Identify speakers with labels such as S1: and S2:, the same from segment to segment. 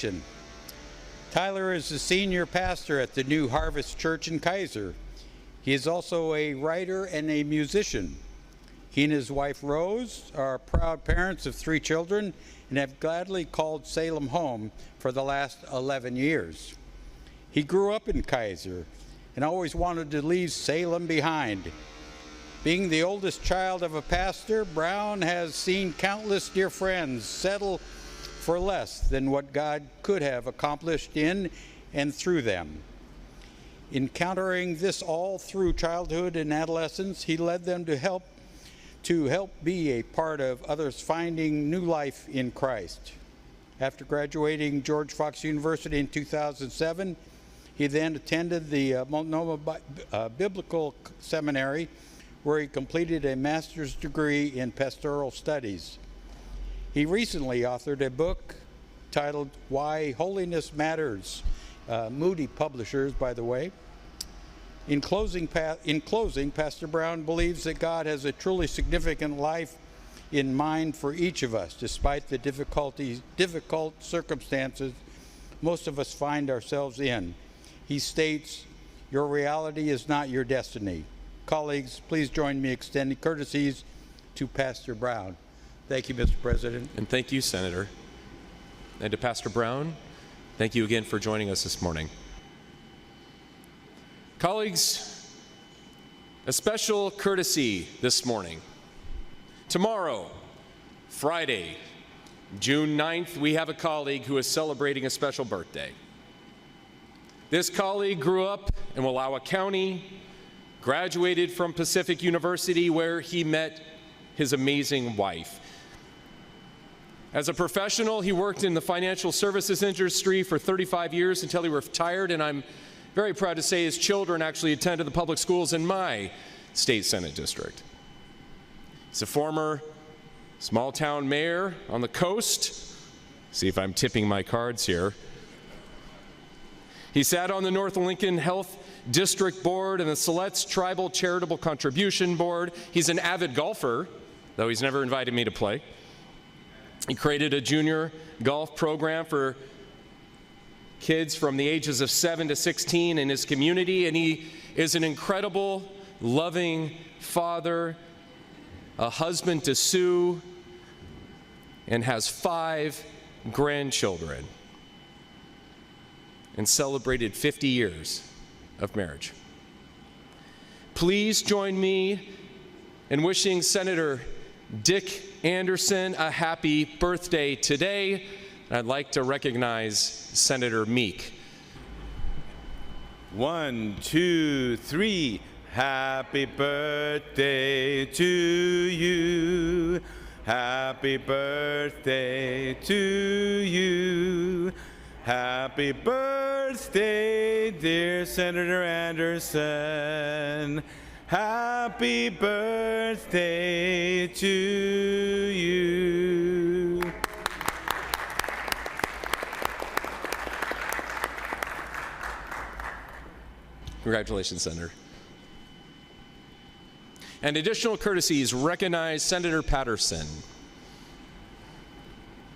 S1: Nation. Tyler is the senior pastor at the New Harvest Church in Kaiser. He is also a writer and a musician. He and his wife Rose are proud parents of 3 children and have gladly called Salem home for the last 11 years. He grew up in Kaiser and always wanted to leave Salem behind. Being the oldest child of a pastor, Brown has seen countless dear friends settle for less than what God could have accomplished in and through them. Encountering this all through childhood and adolescence, he led them to help be a part of others finding new life in Christ. After graduating George Fox University in 2007, he then attended the Multnomah Biblical Seminary, where he completed a master's degree in pastoral studies. He recently authored a book titled Why Holiness Matters, Moody Publishers, by the way. In closing, Pastor Brown believes that God has a truly significant life in mind for each of us, despite the difficult circumstances most of us find ourselves in. He states, "Your reality is not your destiny." Colleagues, please join me extending courtesies to Pastor Brown. Thank you, Mr. President.
S2: And thank you, Senator. And to Pastor Brown, thank you again for joining us this morning. Colleagues, a special courtesy this morning. Tomorrow, Friday, June 9th, we have a colleague who is celebrating a special birthday. This colleague grew up in Wallowa County, graduated from Pacific University, where he met his amazing wife. As a professional, he worked in the financial services industry for 35 years until he retired, and I'm very proud to say his children actually attended the public schools in my state Senate district. He's a former small-town mayor on the coast. See if I'm tipping my cards here. He sat on the North Lincoln Health District Board and the Siletz Tribal Charitable Contribution Board. He's an avid golfer, though he's never invited me to play. He created a junior golf program for kids from the ages of 7 to 16 in his community, and he is an incredible, loving father, a husband to Sue, and has 5 grandchildren, and celebrated 50 years of marriage. Please join me in wishing Senator Dick Anderson a happy birthday today. I'd like to recognize Senator Meek.
S3: 1, 2, 3. Happy birthday to you. Happy birthday to you. Happy birthday, dear Senator Anderson. Happy birthday to you.
S2: Congratulations, Senator. And additional courtesies recognize Senator Patterson.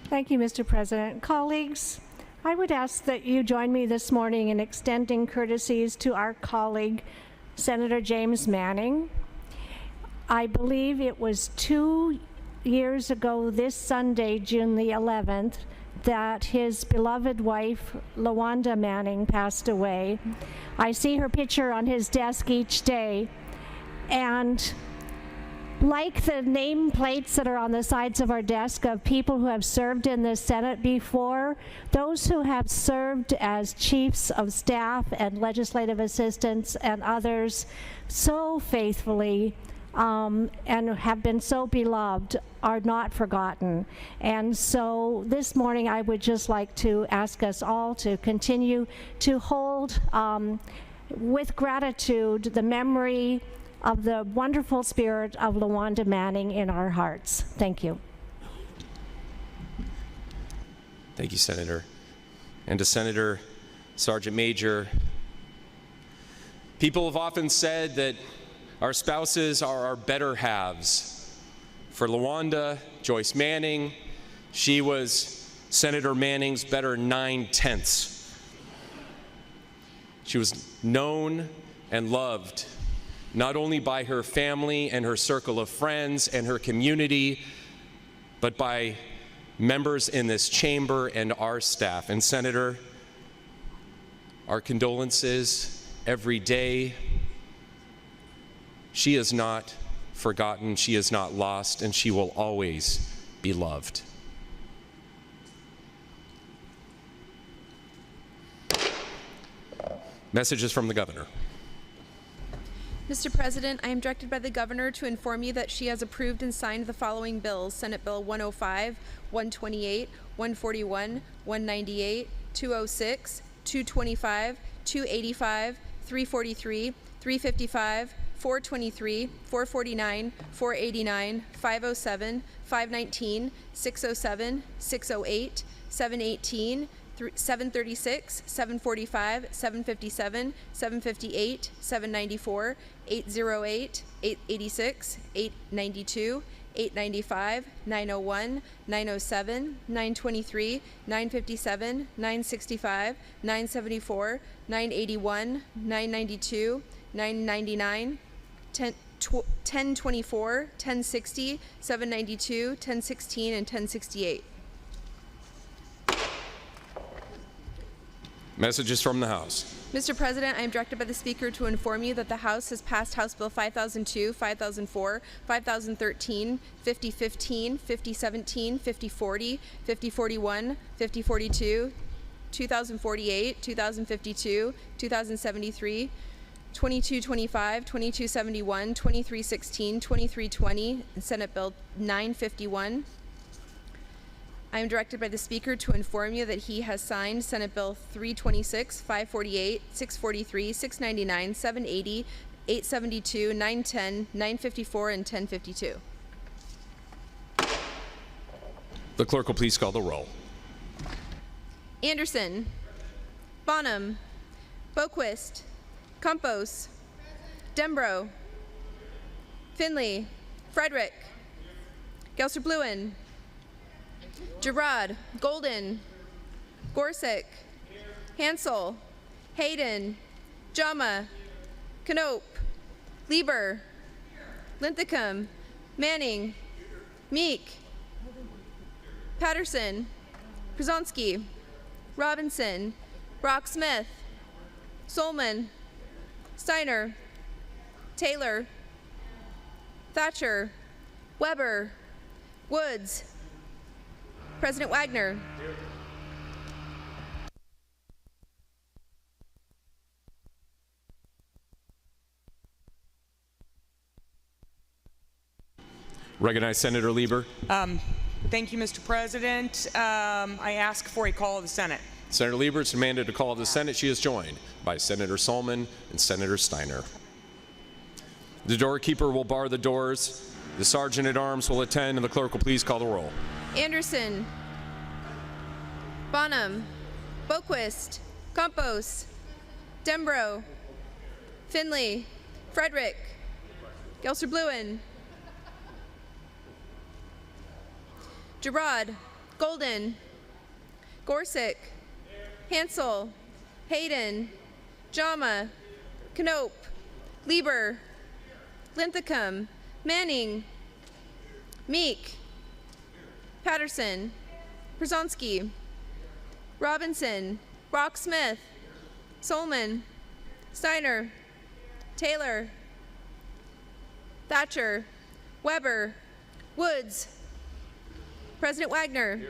S4: Thank you, Mr. President. Colleagues, I would ask that you join me this morning in extending courtesies to our colleague, Senator James Manning. I believe it was 2 years ago this Sunday, June the 11th, that his beloved wife, LaWanda Manning, passed away. I see her picture on his desk each day, and like the nameplates that are on the sides of our desk of people who have served in the Senate before, those who have served as chiefs of staff and legislative assistants and others so faithfully and have been so beloved are not forgotten. And so this morning I would just like to ask us all to continue to hold with gratitude the memory of the wonderful spirit of LaWanda Manning in our hearts. Thank you.
S2: Thank you, Senator. And to Senator Sergeant Major, people have often said that our spouses are our better halves. For LaWanda Joyce Manning, she was Senator Manning's better 9/10. She was known and loved not only by her family and her circle of friends and her community, but by members in this chamber and our staff. And Senator, our condolences every day. She is not forgotten, she is not lost, and she will always be loved. Messages from the governor.
S5: Mr. President, I am directed by the governor to inform you that she has approved and signed the following bills: Senate Bill 105, 128, 141, 198, 206, 225, 285, 343, 355, 423, 449, 489, 507, 519, 607, 608, 718, 736, 745, 757, 758, 794, 808, 886, 892, 895, 901, 907, 923, 957, 965, 974, 981, 992, 999, 1024, 1060, 792, 1016, and 1068.
S2: Messages from the House.
S5: Mr. President, I am directed by the Speaker to inform you that the House has passed House Bill 5002, 5004, 5013, 5015, 5017, 5040, 5041, 5042, 2048, 2052, 2073, 2225, 2271, 2316, 2320, and Senate Bill 951. I am directed by the Speaker to inform you that he has signed Senate Bill 326, 548, 643, 699, 780, 872, 910, 954, and 1052.
S2: The clerk will please call the roll.
S5: Anderson, Bonham, Boquist, Campos, Dembro, Finley, Frederick, Gelser-Bluen, Gerard, Golden, Gorsuch, Hansel, Hayden, Jama, Knope, Lieber, Linthicum, Manning, Meek, Patterson, Przonski, Robinson, Brock Smith, Solman, Steiner, Taylor, Thatcher, Weber, Woods, President Wagner.
S2: Recognize Senator Lieber.
S6: Thank you, Mr. President. I ask for a call of the Senate.
S2: Senator Lieber is demanded to call of the Senate. She is joined by Senator Solman and Senator Steiner. The doorkeeper will bar the doors. The sergeant-at-arms will attend, and the clerk will please call the roll.
S5: Anderson, Bonham, Boquist, Campos, Dembro, Finley, Frederick, Gelser-Bluen, Gerard, Golden, Gorsuch, Hansel, Hayden, Jama, Knope, Lieber, Linthicum, Manning, Meek, Patterson, Przonski, Robinson, Brock Smith, Solman, Steiner, Taylor, Thatcher, Weber, Woods, President Wagner.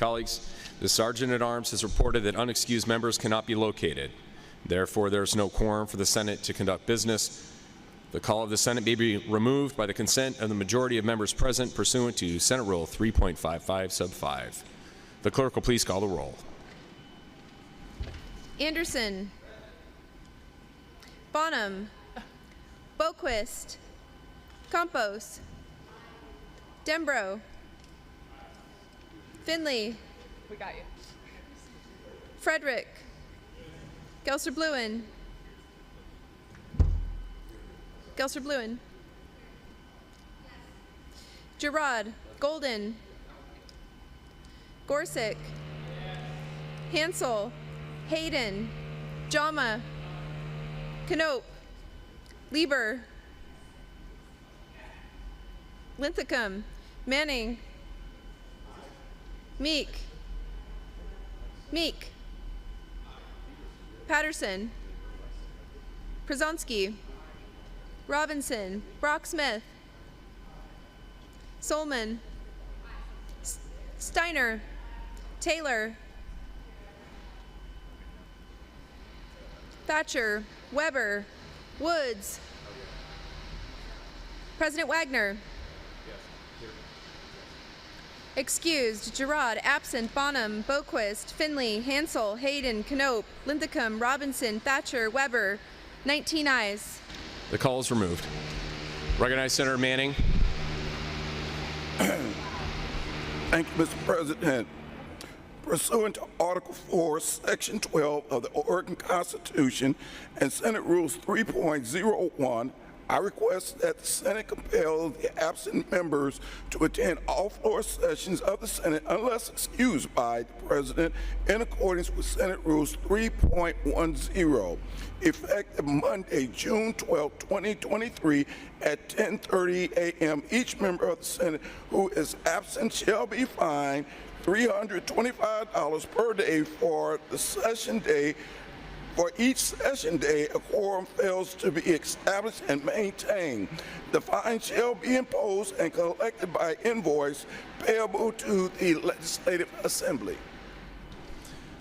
S2: Colleagues, the Sergeant-at-Arms has reported that unexcused members cannot be located. Therefore, there is no quorum for the Senate to conduct business. The call of the Senate may be removed by the consent of the majority of members present pursuant to Senate Rule 3.55 sub 5. The clerk will please call the roll.
S5: Anderson. Bonham. Boquist. Campos. Dembro. Finley.
S6: We got you.
S5: Frederick. Gelser-Bluen. Gelser-Bluen. Gerard. Golden. Gorsuch. Hansel. Hayden. Jama. Knope. Lieber. Linthicum. Manning. Meek. Patterson. Przonski. Robinson. Brock-Smith. Solman. Steiner. Taylor. Thatcher. Weber. Woods. President Wagner. Excused: Gerard. Absent: Bonham, Boquist, Finley, Hansel, Hayden, Knope, Linthicum, Robinson, Thatcher, Weber. 19 ayes.
S2: The call is removed. Recognize Senator Manning.
S7: Thank you, Mr. President. Pursuant to Article 4, Section 12 of the Oregon Constitution and Senate Rules 3.01, I request that the Senate compel the absent members to attend all floor sessions of the Senate unless excused by the President in accordance with Senate Rules 3.10, effective Monday, June 12, 2023 at 10:30 a.m. Each member of the Senate who is absent shall be fined $325 per day for the session day. For each session day, a quorum fails to be established and maintained. The fine shall be imposed and collected by invoice payable to the Legislative Assembly.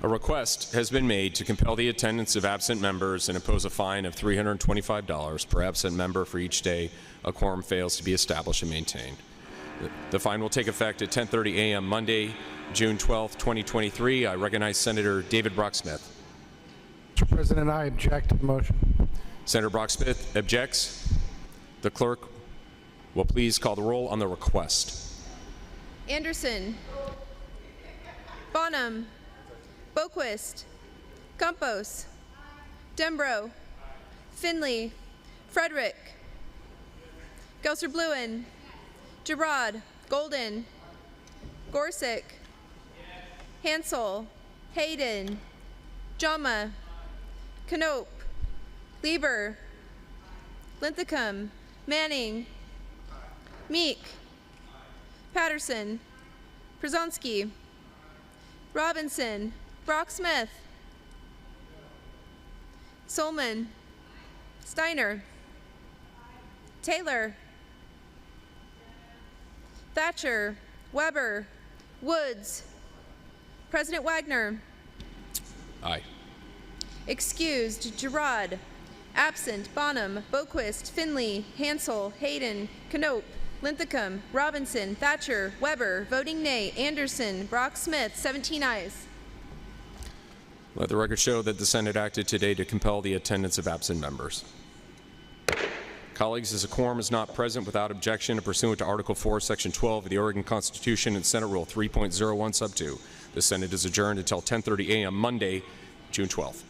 S2: A request has been made to compel the attendance of absent members and impose a fine of $325 per absent member for each day a quorum fails to be established and maintained. The fine will take effect at 10:30 a.m. Monday, June 12, 2023. I recognize Senator David Brock-Smith.
S8: Mr. President, I object to the motion.
S2: Senator Brock-Smith objects. The clerk will please call the roll on the request.
S5: Anderson. Bonham. Boquist. Campos. Dembro. Finley. Frederick. Gelser-Bluen. Gerard. Golden. Gorsuch. Hansel. Hayden. Jama. Knope. Lieber. Linthicum. Manning. Meek. Patterson. Przonski. Robinson. Brock-Smith. Solman. Steiner. Taylor. Thatcher. Weber. Woods. President Wagner.
S2: Aye.
S5: Excused: Gerard. Absent: Bonham, Boquist, Finley, Hansel, Hayden, Knope, Linthicum, Robinson, Thatcher, Weber. Voting nay: Anderson, Brock-Smith. 17 ayes.
S2: Let the record show that the Senate acted today to compel the attendance of absent members. Colleagues, as a quorum is not present without objection and pursuant to Article 4, Section 12 of the Oregon Constitution and Senate Rule 3.01 sub 2, the Senate is adjourned until 10:30 a.m. Monday, June 12th.